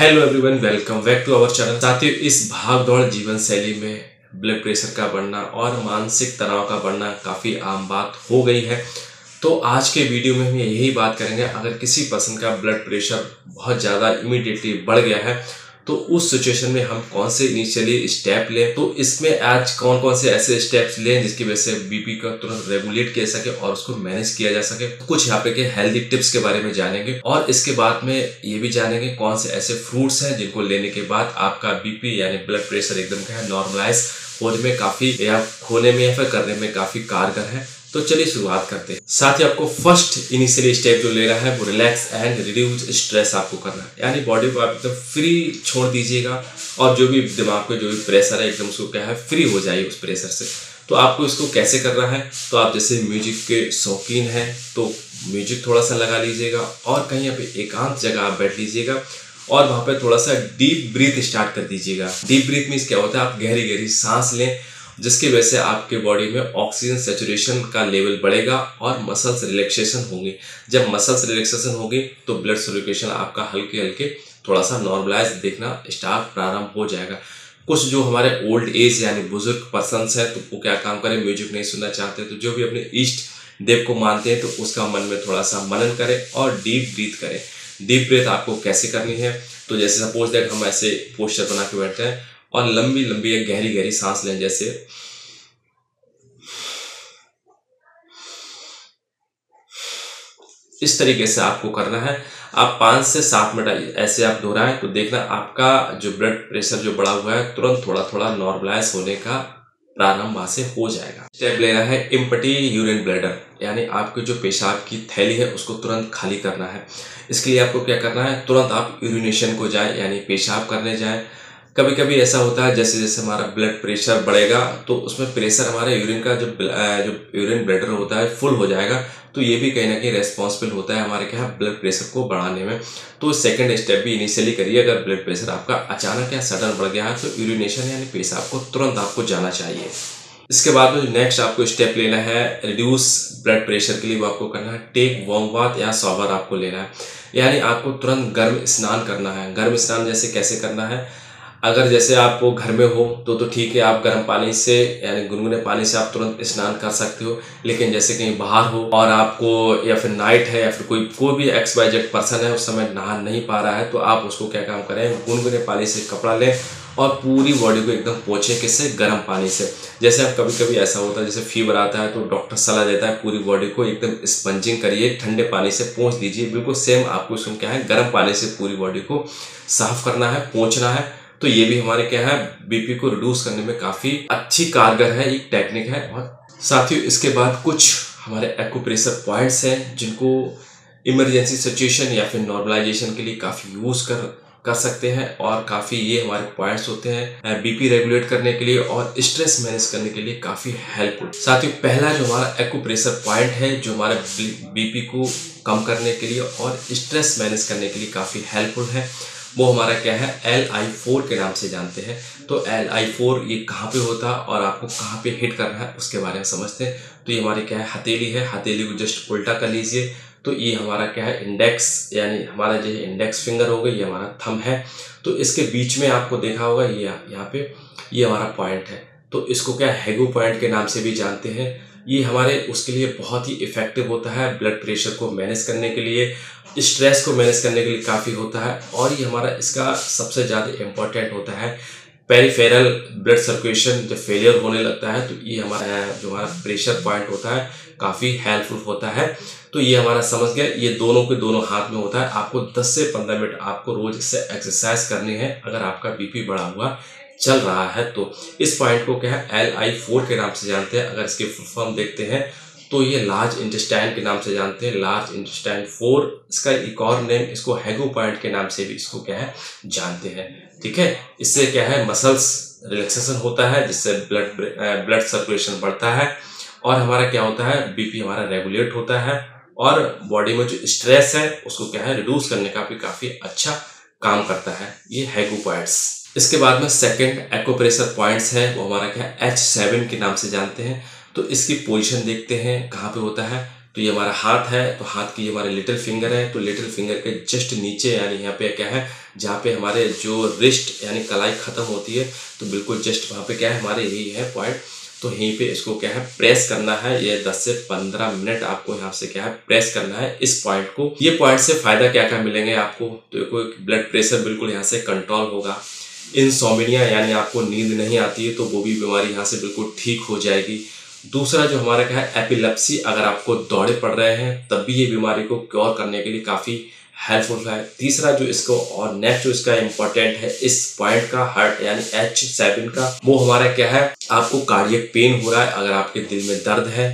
Hello everyone, welcome back to our channel. साथियों, इस भाग दौड़ जीवन शैली में ब्लड प्रेशर का बढ़ना और मानसिक तनाव का बढ़ना काफ़ी आम बात हो गई है। तो आज के वीडियो में हम यही बात करेंगे, अगर किसी पर्सन का ब्लड प्रेशर बहुत ज़्यादा इमीडिएटली बढ़ गया है तो उस सिचुएशन में हम कौन से इनिशियली स्टेप लें। तो इसमें आज कौन कौन से ऐसे स्टेप्स लें जिसकी वजह से बीपी का तुरंत रेगुलेट किया सके और उसको मैनेज किया जा सके। कुछ यहाँ पे के हेल्दी टिप्स के बारे में जानेंगे और इसके बाद में ये भी जानेंगे कौन से ऐसे फ्रूट्स हैं जिनको लेने के बाद आपका बीपी यानी ब्लड प्रेशर एकदम क्या है नॉर्मलाइज होने में काफी या होने में या फिर करने में काफी कारगर है। तो चलिए शुरुआत करते हैं। साथ ही आपको फर्स्ट इनिशियली स्टेप जो लेना है वो रिलैक्स एंड रिड्यूस स्ट्रेस आपको करना है, यानी बॉडी को आप एकदम फ्री छोड़ दीजिएगा और जो भी दिमाग पे जो भी प्रेशर है एकदम उसको क्या है फ्री हो जाइए उस प्रेशर से। तो आपको इसको कैसे करना है, तो आप जैसे म्यूजिक के शौकीन हैं तो म्यूजिक थोड़ा सा लगा लीजिएगा और कहीं पे एकांत जगह आप बैठ लीजिएगा और वहां पे थोड़ा सा डीप ब्रीथ स्टार्ट कर दीजिएगा। डीप ब्रीथ मीन्स क्या होता है, आप गहरी गहरी सांस लें जिसकी वजह से आपके बॉडी में ऑक्सीजन सैचुरेशन का लेवल बढ़ेगा और मसल्स रिलैक्सेशन होंगी। जब मसल्स रिलैक्सेशन होगी तो ब्लड सर्कुलेशन आपका हल्के हल्के थोड़ा सा नॉर्मलाइज देखना स्टार्ट प्रारंभ हो जाएगा। कुछ जो हमारे ओल्ड एज यानी बुजुर्ग पर्सन्स है तो वो क्या काम करें, म्यूजिक नहीं सुनना चाहते तो जो भी अपने इष्ट देव को मानते हैं तो उसका मन में थोड़ा सा मनन करें और डीप ब्रीथ करें। डीप ब्रीथ आपको कैसे करनी है, तो जैसे सपोज दैट हम ऐसे पोस्चर बना के बैठते हैं और लंबी लंबी एक गहरी गहरी सांस लें, जैसे इस तरीके से आपको करना है। आप 5 से 7 मिनट ऐसे आप दोहराएं तो देखना आपका जो ब्लड प्रेशर जो बढ़ा हुआ है तुरंत थोड़ा थोड़ा नॉर्मलाइज होने का प्रारंभ वहां से हो जाएगा। स्टेप लेना है एम्प्टी यूरिन ब्लैडर, यानी आपके जो पेशाब की थैली है उसको तुरंत खाली करना है। इसके लिए आपको क्या करना है, तुरंत आप यूरिनेशन को जाएं यानी पेशाब करने जाएं। कभी कभी ऐसा होता है जैसे जैसे हमारा ब्लड प्रेशर बढ़ेगा तो उसमें प्रेशर हमारे यूरिन का जो यूरिन ब्लैडर होता है फुल हो जाएगा, तो ये भी कहीं ना कहीं रेस्पॉन्सिबल होता है हमारे क्या ब्लड प्रेशर को बढ़ाने में। तो सेकंड स्टेप भी इनिशियली करिए। अगर ब्लड प्रेशर आपका अचानक या सडन बढ़ गया है तो यूरिनेशन यानी पेशाब को तुरंत आपको जाना चाहिए। इसके बाद में नेक्स्ट आपको स्टेप लेना है रिड्यूस ब्लड प्रेशर के लिए, वो आपको करना है टेक वार्म बाथ या शॉवर आपको लेना है, यानी आपको तुरंत गर्म स्नान करना है। गर्म स्नान जैसे कैसे करना है, अगर जैसे आप वो घर में हो तो ठीक है, आप गर्म पानी से यानी गुनगुने पानी से आप तुरंत स्नान कर सकते हो। लेकिन जैसे कहीं बाहर हो और आपको या फिर नाइट है या फिर कोई भी XYZ पर्सन है उस समय नहा नहीं पा रहा है तो आप उसको क्या काम करें, गुनगुने पानी से कपड़ा लें और पूरी बॉडी को एकदम पोंछें किससे, गर्म पानी से। जैसे आप कभी कभी ऐसा होता है जैसे फीवर आता है तो डॉक्टर सलाह देता है पूरी बॉडी को एकदम स्पंजिंग करिए, ठंडे पानी से पोंछ दीजिए। बिल्कुल सेम आपको इसमें क्या है, गर्म पानी से पूरी बॉडी को साफ करना है, पोंछना है। तो ये भी हमारे क्या है बीपी को रिड्यूस करने में काफी अच्छी कारगर है, एक टेक्निक है। और साथियों इसके बाद कुछ हमारे एक्यूप्रेशर पॉइंट्स हैं जिनको इमरजेंसी सिचुएशन या फिर नॉर्मलाइजेशन के लिए काफी यूज कर सकते हैं और काफी ये हमारे पॉइंट्स होते हैं बीपी रेगुलेट करने के लिए और स्ट्रेस मैनेज करने के लिए काफी हेल्पफुल। साथियों पहला जो हमारा एक्यूप्रेशर पॉइंट है जो हमारे बीपी को कम करने के लिए और स्ट्रेस मैनेज करने के लिए काफी हेल्पफुल है, वो हमारा क्या है LI4 के नाम से जानते हैं। तो LI4 ये कहाँ पे होता है और आपको कहाँ पे हिट करना है उसके बारे में समझते हैं। तो ये हमारी क्या है हथेली है, हथेली को जस्ट उल्टा कर लीजिए तो ये हमारा क्या है इंडेक्स, यानी हमारा जो इंडेक्स फिंगर होगा ये हमारा थंब है। तो इसके बीच में आपको देखा होगा ये यहाँ पे ये हमारा पॉइंट है, तो इसको क्या हैगो पॉइंट के नाम से भी जानते हैं। ये हमारे उसके लिए बहुत ही इफेक्टिव होता है, ब्लड प्रेशर को मैनेज करने के लिए, स्ट्रेस को मैनेज करने के लिए काफ़ी होता है। और ये हमारा इसका सबसे ज़्यादा इम्पोर्टेंट होता है पेरिफेरल ब्लड सर्कुलेशन जब फेलियर होने लगता है तो ये हमारा जो हमारा प्रेशर पॉइंट होता है काफ़ी हेल्पफुल होता है। तो ये हमारा समझ गया, ये दोनों के दोनों हाथ में होता है। आपको 10 से 15 मिनट आपको रोज इससे एक्सरसाइज करनी है अगर आपका बीपी बढ़ा हुआ चल रहा है तो। इस पॉइंट को क्या है LI4 के नाम से जानते हैं। अगर इसकी फुल फॉर्म देखते हैं तो ये लार्ज इंटेस्टाइन के नाम से जानते हैं, लार्ज इंटेस्टाइन 4। इसका एक और नेम इसको हैगो पॉइंट के नाम से भी इसको क्या है जानते हैं। ठीक है, इससे क्या है मसल्स रिलैक्सेशन होता है जिससे ब्लड सर्कुलेशन बढ़ता है और हमारा क्या होता है बीपी हमारा रेगुलेट होता है और बॉडी में जो स्ट्रेस है उसको क्या है रिड्यूस करने का भी काफी अच्छा काम करता है ये हैगो पॉइंट्स। इसके बाद में सेकंड एक्यूप्रेशर पॉइंट्स है वो हमारा क्या है H7 के नाम से जानते हैं। तो इसकी पोजीशन देखते हैं कहाँ पे होता है, तो ये हमारा हाथ है, तो हाथ की हमारे लिटिल फिंगर है, तो लिटिल फिंगर के जस्ट नीचे यानी यहाँ पे क्या है, जहाँ पे हमारे जो रिस्ट यानी कलाई खत्म होती है, तो बिल्कुल जस्ट वहाँ पे क्या है हमारे यही है पॉइंट। तो यहीं पे इसको क्या है प्रेस करना है। ये 10 से 15 मिनट आपको यहाँ से क्या है प्रेस करना है इस पॉइंट को। ये पॉइंट से फायदा क्या क्या मिलेंगे आपको, तो कोई ब्लड प्रेशर बिल्कुल यहाँ से कंट्रोल होगा। इंसोम्निया यानी आपको नींद नहीं आती है तो वो भी बीमारी यहाँ से बिल्कुल ठीक हो जाएगी। दूसरा जो हमारा क्या है एपिलेप्सी, अगर आपको दौरे पड़ रहे हैं तब भी ये बीमारी को क्योर करने के लिए काफ़ी हेल्पफुल है। तीसरा जो इसको और नेक्स्ट जो इसका इम्पोर्टेंट है इस पॉइंट का हार्ट यानी H7 का, वो हमारा क्या है आपको कार्डियक पेन हो रहा है, अगर आपके दिल में दर्द है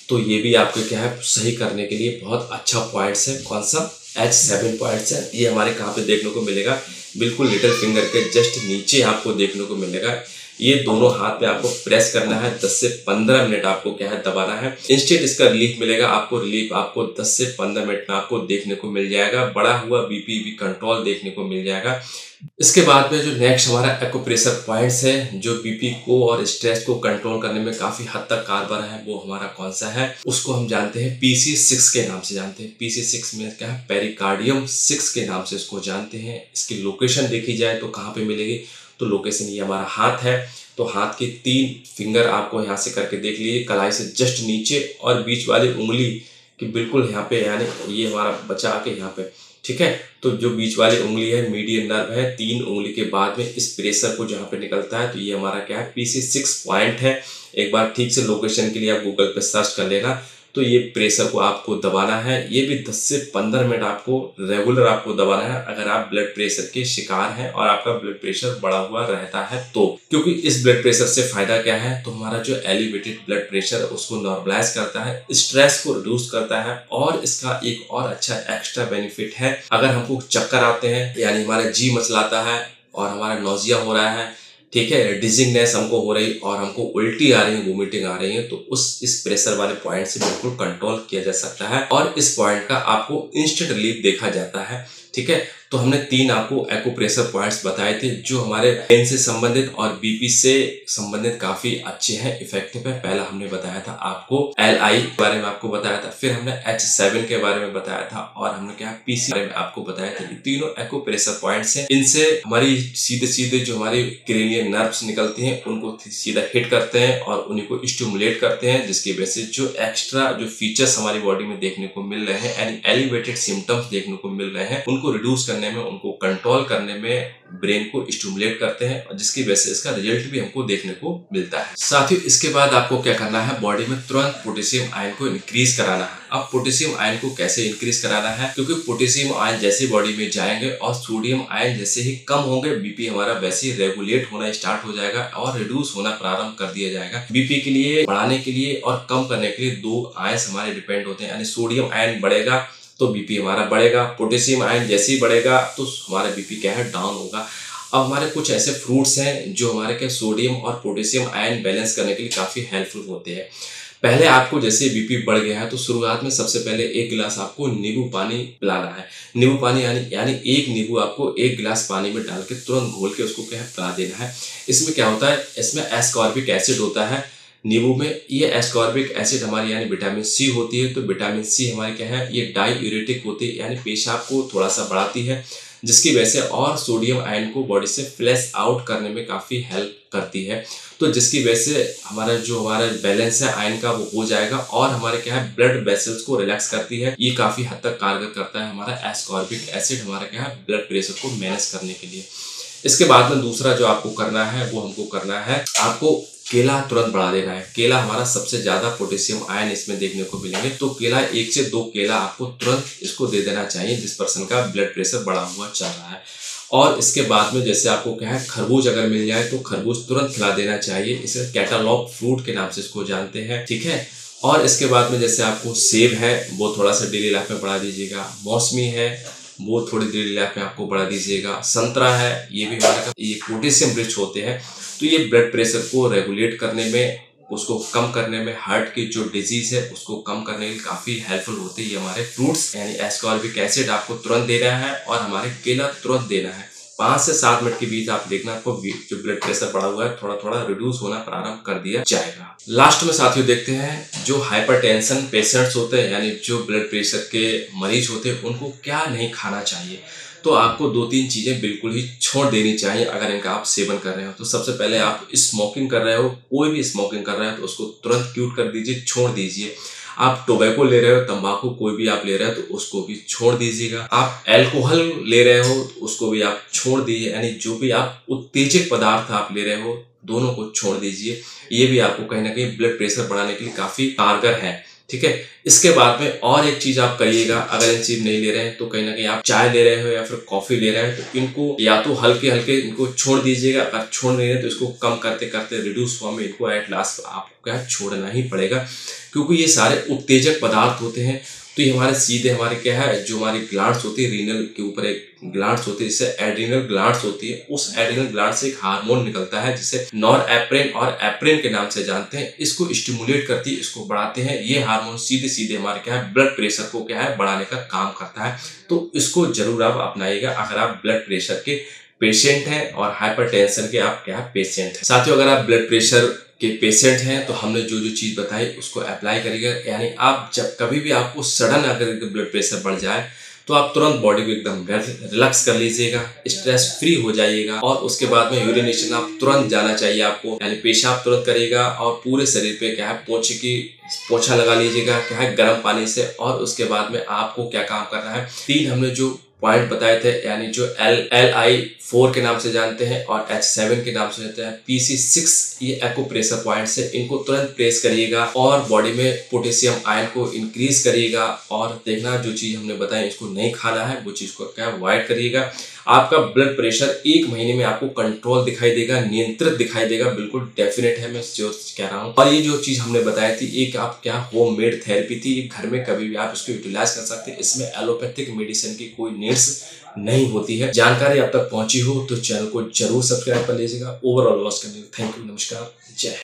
तो ये भी आपको क्या है सही करने के लिए बहुत अच्छा पॉइंट्स है। कौन सा H7 पॉइंट्स है, ये हमारे कहाँ पे देखने को मिलेगा, बिल्कुल लिटिल फिंगर के जस्ट नीचे आपको देखने को मिलेगा। ये दोनों हाथ पे आपको प्रेस करना है, 10 से 15 मिनट आपको क्या है दबाना है। इंस्टेंट इसका रिलीफ मिलेगा आपको, रिलीफ आपको 10 से 15 मिनट में आपको देखने को मिल जाएगा। बढ़ा हुआ बीपी भी कंट्रोल देखने को मिल जाएगा। इसके बाद में जो नेक्स्ट हमारा एक्यूप्रेशर पॉइंट्स है जो बीपी को और स्ट्रेस को कंट्रोल करने में काफी हद तक कारगर है, वो हमारा कौन सा है, उसको हम जानते हैं PC6 के नाम से जानते हैं। PC6 में क्या है पेरिकार्डियम 6 के नाम से इसको जानते हैं। इसकी लोकेशन देखी जाए तो कहाँ पे मिलेगी, तो लोकेशन ये हमारा हाथ है, तो हाथ के 3 फिंगर आपको यहाँ से करके देख लीजिए, कलाई से जस्ट नीचे और बीच वाली उंगली कि बिल्कुल यहाँ पे यानी ये हमारा बचा के यहाँ पे, ठीक है। तो जो बीच वाली उंगली है मीडियन नर्व है, 3 उंगली के बाद में इस प्रेशर को जहाँ पे निकलता है, तो ये हमारा क्या है PC6 पॉइंट है। एक बार ठीक से लोकेशन के लिए आप गूगल पे सर्च कर लेना। तो ये प्रेशर को आपको दबाना है, ये भी 10 से 15 मिनट आपको रेगुलर आपको दबाना है अगर आप ब्लड प्रेशर के शिकार हैं और आपका ब्लड प्रेशर बढ़ा हुआ रहता है तो। क्योंकि इस ब्लड प्रेशर से फायदा क्या है, तो हमारा जो एलिवेटेड ब्लड प्रेशर उसको नॉर्मलाइज करता है, स्ट्रेस को रिड्यूस करता है, और इसका एक और अच्छा एक्स्ट्रा बेनिफिट है, अगर हमको चक्कर आते हैं यानी हमारा जी मचलाता है और हमारा नोजिया हो रहा है, ठीक है, डिजिंगनेस हमको हो रही और हमको उल्टी आ रही है, वोमिटिंग आ रही है, तो इस प्रेशर वाले पॉइंट से बिल्कुल कंट्रोल किया जा सकता है और इस पॉइंट का आपको इंस्टेंट रिलीफ देखा जाता है, ठीक है। तो हमने 3 आपको एक्यूप्रेशर पॉइंट्स बताए थे जो हमारे पेन से संबंधित और बीपी से संबंधित काफी अच्छे हैं, इफेक्टिव है। पहला हमने बताया था आपको LI के बारे में आपको बताया था, फिर हमने H7 के बारे में बताया था और हमने क्या PC के बारे में आपको बताया था। ये तीनों एक्यूप्रेशर पॉइंट्स हैं, इनसे हमारी सीधे सीधे जो हमारी क्रेनियल नर्व्स निकलती हैं उनको सीधा हिट करते हैं और उन्हीं को स्टिमुलेट करते हैं, जिसकी वजह से जो एक्स्ट्रा जो फीचर्स हमारी बॉडी में देखने को मिल रहे हैं यानी एलिवेटेड सिम्टम्स देखने को मिल रहे हैं, उनको रिड्यूस करने में, उनको कंट्रोल करने में ब्रेन को स्टिमुलेट करते हैं और जिसकी वजह से इसका रिजल्ट भी हमको देखने को मिलता है। साथ ही इसके बाद आपको क्या करना है, बॉडी में तुरंत पोटेशियम आयन को इंक्रीज कराना है। अब पोटेशियम आयन को कैसे इंक्रीज कराना है, क्योंकि पोटेशियम आयन जैसे बॉडी में जाएंगे और सोडियम आयन जैसे ही कम होंगे, बीपी हमारा वैसे ही रेगुलेट होना स्टार्ट हो जाएगा और रिड्यूस होना प्रारंभ कर दिया जाएगा। बीपी के लिए बढ़ाने के लिए और कम करने के लिए 2 आयंस हमारे डिपेंड होते हैं, यानी सोडियम आयन बढ़ेगा तो बीपी हमारा बढ़ेगा, पोटेशियम आयन जैसे ही बढ़ेगा तो हमारा बीपी क्या है डाउन होगा। अब हमारे कुछ ऐसे फ्रूट्स हैं जो हमारे क्या सोडियम और पोटेशियम आयन बैलेंस करने के लिए काफ़ी हेल्पफुल होते हैं। पहले आपको जैसे बीपी बढ़ गया है तो शुरुआत में सबसे पहले 1 गिलास आपको नींबू पानी पिलाना है। नींबू पानी यानी 1 नींबू आपको 1 गिलास पानी में डाल के तुरंत घोल के उसको क्या है पिला देना है। इसमें क्या होता है, इसमें एस्कॉर्बिक एसिड होता है नींबू में। ये एस्कॉर्बिक एसिड हमारी यानी विटामिन सी होती है, तो विटामिन सी हमारी क्या है, ये डाईयूरेटिक होती है यानी पेशाब को थोड़ा सा बढ़ाती है, जिसकी वजह से और सोडियम आयन को बॉडी से फ्लैश आउट करने में काफ़ी हेल्प करती है। तो जिसकी वजह से हमारा बैलेंस है आयन का वो हो जाएगा और हमारे क्या है ब्लड वेसल्स को रिलैक्स करती है। ये काफ़ी हद तक कारगर करता है हमारा एस्कॉर्बिक एसिड हमारा क्या है ब्लड प्रेशर को मैनेज करने के लिए। इसके बाद में दूसरा जो आपको करना है वो हमको करना है, आपको केला तुरंत बढ़ा देना है। केला हमारा सबसे ज्यादा पोटेशियम आयन इसमें देखने को मिलेंगे, तो केला 1 से 2 केला आपको तुरंत इसको दे देना चाहिए जिस पर्सन का ब्लड प्रेशर बढ़ा हुआ चल रहा है। और इसके बाद में जैसे आपको क्या है खरबूज अगर मिल जाए तो खरबूज तुरंत खिला देना चाहिए, इसे कैटालॉग फ्रूट के नाम से इसको जानते हैं, ठीक है। और इसके बाद में जैसे आपको सेब है वो थोड़ा सा डेली लाइफ में बढ़ा दीजिएगा, मौसमी है वो थोड़ी डेली लाइफ में आपको बढ़ा दीजिएगा, संतरा है ये भी हमारे ये पोटेशियम रिच होते हैं, तो ये ब्लड प्रेशर को रेगुलेट करने में, उसको कम करने में, हार्ट की जो डिजीज है उसको कम करने के लिए काफ़ी हेल्पफुल होती है हमारे फ्रूट्स। यानी एस्कॉर्बिक एसिड आपको तुरंत देना है और हमारे केला तुरंत देना है। 5 से 7 मिनट के बीच आप देखना, आपको जो ब्लड प्रेशर बढ़ा हुआ है थोड़ा थोड़ा रिड्यूस होना प्रारंभ कर दिया जाएगा। लास्ट में साथियों देखते हैं जो हाइपरटेंशन पेशेंट्स होते हैं, यानी जो ब्लड प्रेशर के मरीज होते हैं, उनको क्या नहीं खाना चाहिए। तो आपको 2-3 चीजें बिल्कुल ही छोड़ देनी चाहिए अगर इनका आप सेवन कर रहे हो। तो सबसे पहले आप स्मोकिंग कर रहे हो, कोई भी स्मोकिंग कर रहा है तो उसको तुरंत क्यूट कर दीजिए, छोड़ दीजिए। आप टोबैको ले रहे हो, तंबाकू कोई भी आप ले रहे हो तो उसको भी छोड़ दीजिएगा। आप अल्कोहल ले रहे हो तो उसको भी आप छोड़ दीजिए, यानी जो भी आप उत्तेजक पदार्थ आप ले रहे हो दोनों को छोड़ दीजिए। ये भी आपको कहीं ना कहीं ब्लड प्रेशर बढ़ाने के लिए काफी कारगर है, ठीक है। इसके बाद में और एक चीज आप करिएगा, अगर इन चीज नहीं ले रहे हैं तो कहीं ना कहीं आप चाय ले रहे हो या फिर कॉफी ले रहे हैं तो इनको या तो हल्के हल्के इनको छोड़ दीजिएगा। अगर छोड़ नहीं रहे तो इसको कम करते करते रिड्यूस फॉर्म में इनको एट लास्ट आपको क्या छोड़ना ही पड़ेगा, क्योंकि ये सारे उत्तेजक पदार्थ होते हैं। तो ये हमारे सीधे हमारे क्या है, जो हमारी ग्लैंड्स होती है, रीनल के ऊपर एक ग्लैंड्स होती है जिससे एड्रिनल ग्लैंड्स होती है। उस एड्रिनल ग्लैंड से एक हार्मोन निकलता है जिसे नॉरएप्रिन और एप्रिन के नाम से जानते हैं। इसको स्टिमुलेट करती है, इसको बढ़ाते हैं। ये हार्मोन सीधे सीधे हमारे क्या है, ब्लड प्रेशर को क्या है बढ़ाने का काम करता है। तो इसको जरूर आप अपनाइएगा अगर आप ब्लड प्रेशर के पेशेंट हैं और हाइपरटेंशन के आप क्या पेशेंट हैं। साथियों अगर आप ब्लड प्रेशर के पेशेंट हैं तो हमने जो जो चीज बताई उसको अप्लाई करिएगा। यानी आप जब कभी भी आपको सडन अगर ब्लड प्रेशर बढ़ जाए तो आप तुरंत बॉडी को एकदम रिलैक्स कर लीजिएगा, स्ट्रेस फ्री हो जाइएगा और उसके बाद में यूरिनेशन आप तुरंत जाना चाहिए आपको, यानी पेशाब तुरंत करिएगा और पूरे शरीर पे क्या है पोछा लगा लीजिएगा क्या है गर्म पानी से। और उसके बाद में आपको क्या काम करना है, 3 हमने जो पॉइंट बताए थे, यानी जो LI4 के नाम से जानते हैं और H7 के नाम से जानते हैं, PC6 ये एक्यूप्रेशर पॉइंट्स है, इनको तुरंत प्रेस करिएगा और बॉडी में पोटेशियम आयन को इंक्रीज करिएगा। और देखना जो चीज हमने बताई इसको नहीं खाना है, वो चीज को क्या अवॉइड करिएगा। आपका ब्लड प्रेशर 1 महीने में आपको कंट्रोल दिखाई देगा, नियंत्रित दिखाई देगा, बिल्कुल डेफिनेट है, मैं जो कह रहा हूँ। और ये जो चीज हमने बताई थी एक आप क्या होममेड थेरेपी थी, घर में कभी भी आप इसको यूटिलाइज कर सकते हैं। इसमें एलोपैथिक मेडिसिन की कोई नीड्स नहीं होती है। जानकारी अब तक पहुंची हो तो चैनल को जरूर सब्सक्राइब कर लीजिएगा। ओवरऑल लॉस करने, थैंक यू, नमस्कार, जय।